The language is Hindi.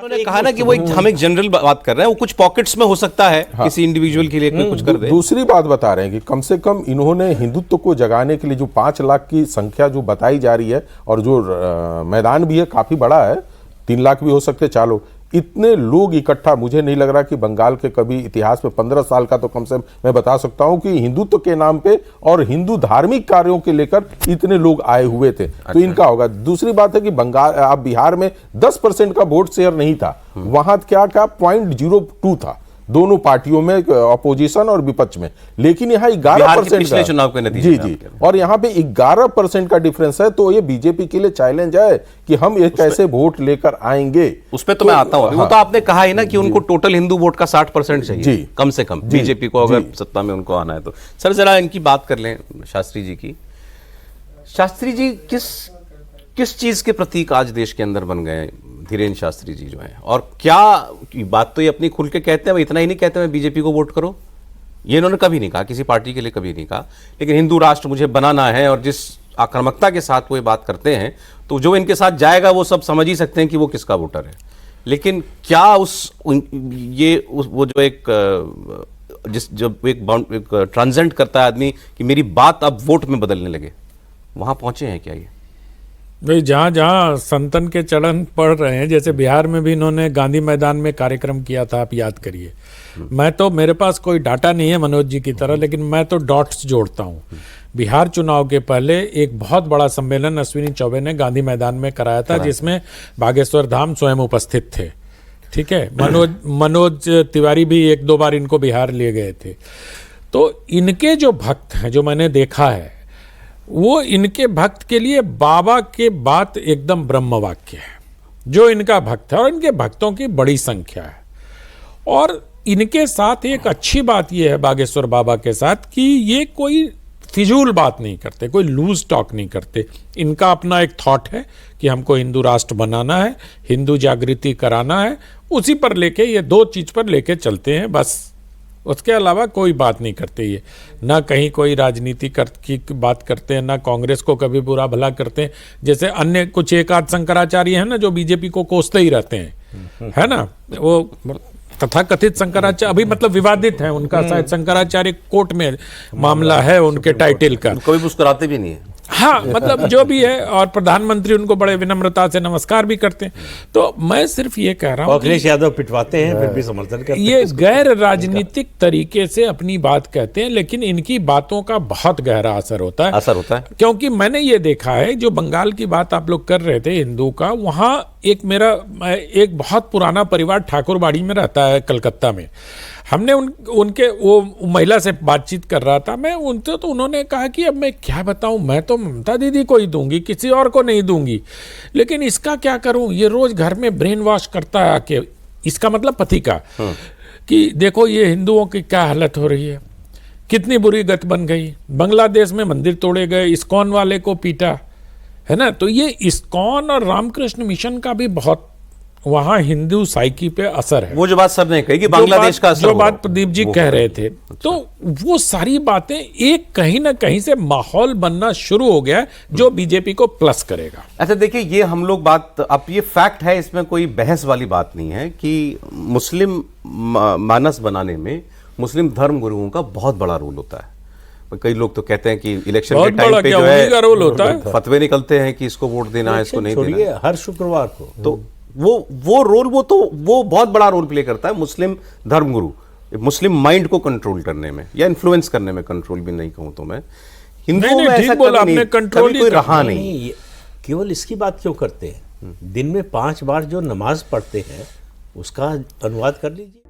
उन्होंने कहा ना कि वो हम एक जनरल बात कर रहे हैं, वो कुछ पॉकेट्स में हो सकता है, हाँ, किसी इंडिविजुअल के लिए कुछ कर दे। दूसरी बात बता रहे हैं कि कम से कम इन्होंने हिंदुत्व को जगाने के लिए जो 5 लाख की संख्या जो बताई जा रही है, और जो मैदान भी है काफी बड़ा है, 3 लाख भी हो सकते, चालो इतने लोग इकट्ठा, मुझे नहीं लग रहा कि बंगाल के कभी इतिहास में 15 साल का तो कम से कम मैं बता सकता हूं कि हिंदुत्व के नाम पे और हिंदू धार्मिक कार्यों के लेकर इतने लोग आए हुए थे। तो इनका होगा। दूसरी बात है कि बंगाल, अब बिहार में 10% का वोट शेयर नहीं था, वहां क्या 0.02 था दोनों पार्टियों में, अपोजिशन और विपक्ष में, लेकिन यहाँ 11% पिछले चुनाव के नतीजे जी, और यहाँ पे 11% का डिफरेंस है। तो ये बीजेपी के लिए चैलेंज है कि हम ये कैसे वोट लेकर आएंगे। उस पर तो मैं आता हूँ। हाँ, वो तो आपने कहा ही ना कि उनको टोटल हिंदू वोट का 60% चाहिए कम से कम, बीजेपी को अगर सत्ता में उनको आना है तो। सर जरा इनकी बात कर लें, शास्त्री जी की। शास्त्री जी किस चीज के प्रतीक आज देश के अंदर बन गए धीरेन्द्र शास्त्री जी जो हैं, और क्या बात तो ये अपनी खुल के कहते हैं, इतना ही नहीं कहते हैं बीजेपी को वोट करो, ये इन्होंने कभी नहीं कहा, किसी पार्टी के लिए कभी नहीं कहा, लेकिन हिंदू राष्ट्र मुझे बनाना है, और जिस आक्रामकता के साथ वो ये बात करते हैं तो जो इनके साथ जाएगा वो सब समझ ही सकते हैं कि वो किसका वोटर है। लेकिन क्या वो जो एक जब एक ट्रांजेंट करता है आदमी कि मेरी बात अब वोट में बदलने लगे, वहां पहुंचे हैं क्या ये? भाई जहाँ जहाँ संतन के चरण पड़ रहे हैं, जैसे बिहार में भी इन्होंने गांधी मैदान में कार्यक्रम किया था, आप याद करिए। मैं तो, मेरे पास कोई डाटा नहीं है मनोज जी की तरह, लेकिन मैं तो डॉट्स जोड़ता हूँ। बिहार चुनाव के पहले एक बहुत बड़ा सम्मेलन अश्विनी चौबे ने गांधी मैदान में कराया था, जिसमें बागेश्वर धाम स्वयं उपस्थित थे। ठीक है, मनोज तिवारी भी 1-2 बार इनको बिहार ले गए थे। तो इनके जो भक्त हैं, जो मैंने देखा है, वो इनके भक्त के लिए बाबा के बात एकदम ब्रह्म वाक्य है, जो इनका भक्त है, और इनके भक्तों की बड़ी संख्या है। और इनके साथ एक अच्छी बात यह है बागेश्वर बाबा के साथ कि ये कोई फिजूल बात नहीं करते, कोई लूज टॉक नहीं करते। इनका अपना एक थॉट है कि हमको हिंदू राष्ट्र बनाना है, हिंदू जागृति कराना है, उसी पर लेके, ये 2 चीज पर लेके चलते हैं बस। उसके अलावा कोई बात नहीं करते ये, ना कहीं कोई राजनीति की बात करते हैं, ना कांग्रेस को कभी बुरा भला करते हैं, जैसे अन्य कुछ एक आध शंकराचार्य हैं ना, जो बीजेपी को कोसते ही रहते हैं, है ना। वो तथाकथित शंकराचार्य अभी मतलब विवादित है, उनका शायद शंकराचार्य कोर्ट में मामला है उनके टाइटल का, कभी मुस्कुराते भी नहीं है। हाँ, मतलब जो भी है, और प्रधानमंत्री उनको बड़े विनम्रता से नमस्कार भी करते हैं। तो मैं सिर्फ ये कह रहा हूँ, अखिलेश यादव पिटवाते हैं फिर भी समर्थन करते हैं। ये गैर राजनीतिक तरीके से अपनी बात कहते हैं, लेकिन इनकी बातों का बहुत गहरा असर होता है। क्योंकि मैंने ये देखा है, जो बंगाल की बात आप लोग कर रहे थे हिंदू का, वहाँ एक बहुत पुराना परिवार ठाकुरबाड़ी में रहता है कलकत्ता में। हमने उनके वो महिला से बातचीत कर रहा था मैं उनसे, तो उन्होंने कहा कि अब मैं क्या बताऊं, मैं तो ममता दीदी को ही दूंगी, किसी और को नहीं दूंगी, लेकिन इसका क्या करूं, ये रोज घर में ब्रेन वॉश करता है आके, इसका मतलब पति का, कि देखो ये हिंदुओं की क्या हालत हो रही है, कितनी बुरी गत बन गई, बांग्लादेश में मंदिर तोड़े गए, इस्कॉन वाले को पीटा, है ना। तो ये इस्कॉन और रामकृष्ण मिशन का भी बहुत वहां हिंदू साइकी पे असर है। वो जो बात सर ने कही कि बांग्लादेश का असर, जो बात प्रदीप जी कह रहे थे, तो वो सारी बातें एक कहीं ना कहीं से माहौल बनना शुरू हो गया है, जो बीजेपी को प्लस करेगा। अच्छा देखिए, ये हम लोग बात, अब ये फैक्ट है, इसमें कोई बहस वाली बात नहीं है कि मुस्लिम मानस बनाने में मुस्लिम धर्म गुरुओं का बहुत बड़ा रोल होता है। कई लोग तो कहते हैं कि इलेक्शन के टाइम पे जो है रोल होता है, फतवे निकलते हैं कि इसको वोट देना है, इसको नहीं देना, हर शुक्रवार को। तो वो रोल, वो बहुत बड़ा रोल प्ले करता है मुस्लिम धर्मगुरु, मुस्लिम माइंड को कंट्रोल करने में या इन्फ्लुएंस करने में, कंट्रोल भी नहीं कहूं तो मैं, हिंदुओं में ऐसा कभी कोई रहा नहीं। केवल इसकी बात क्यों करते हैं, दिन में 5 बार जो नमाज पढ़ते हैं उसका अनुवाद कर लीजिए।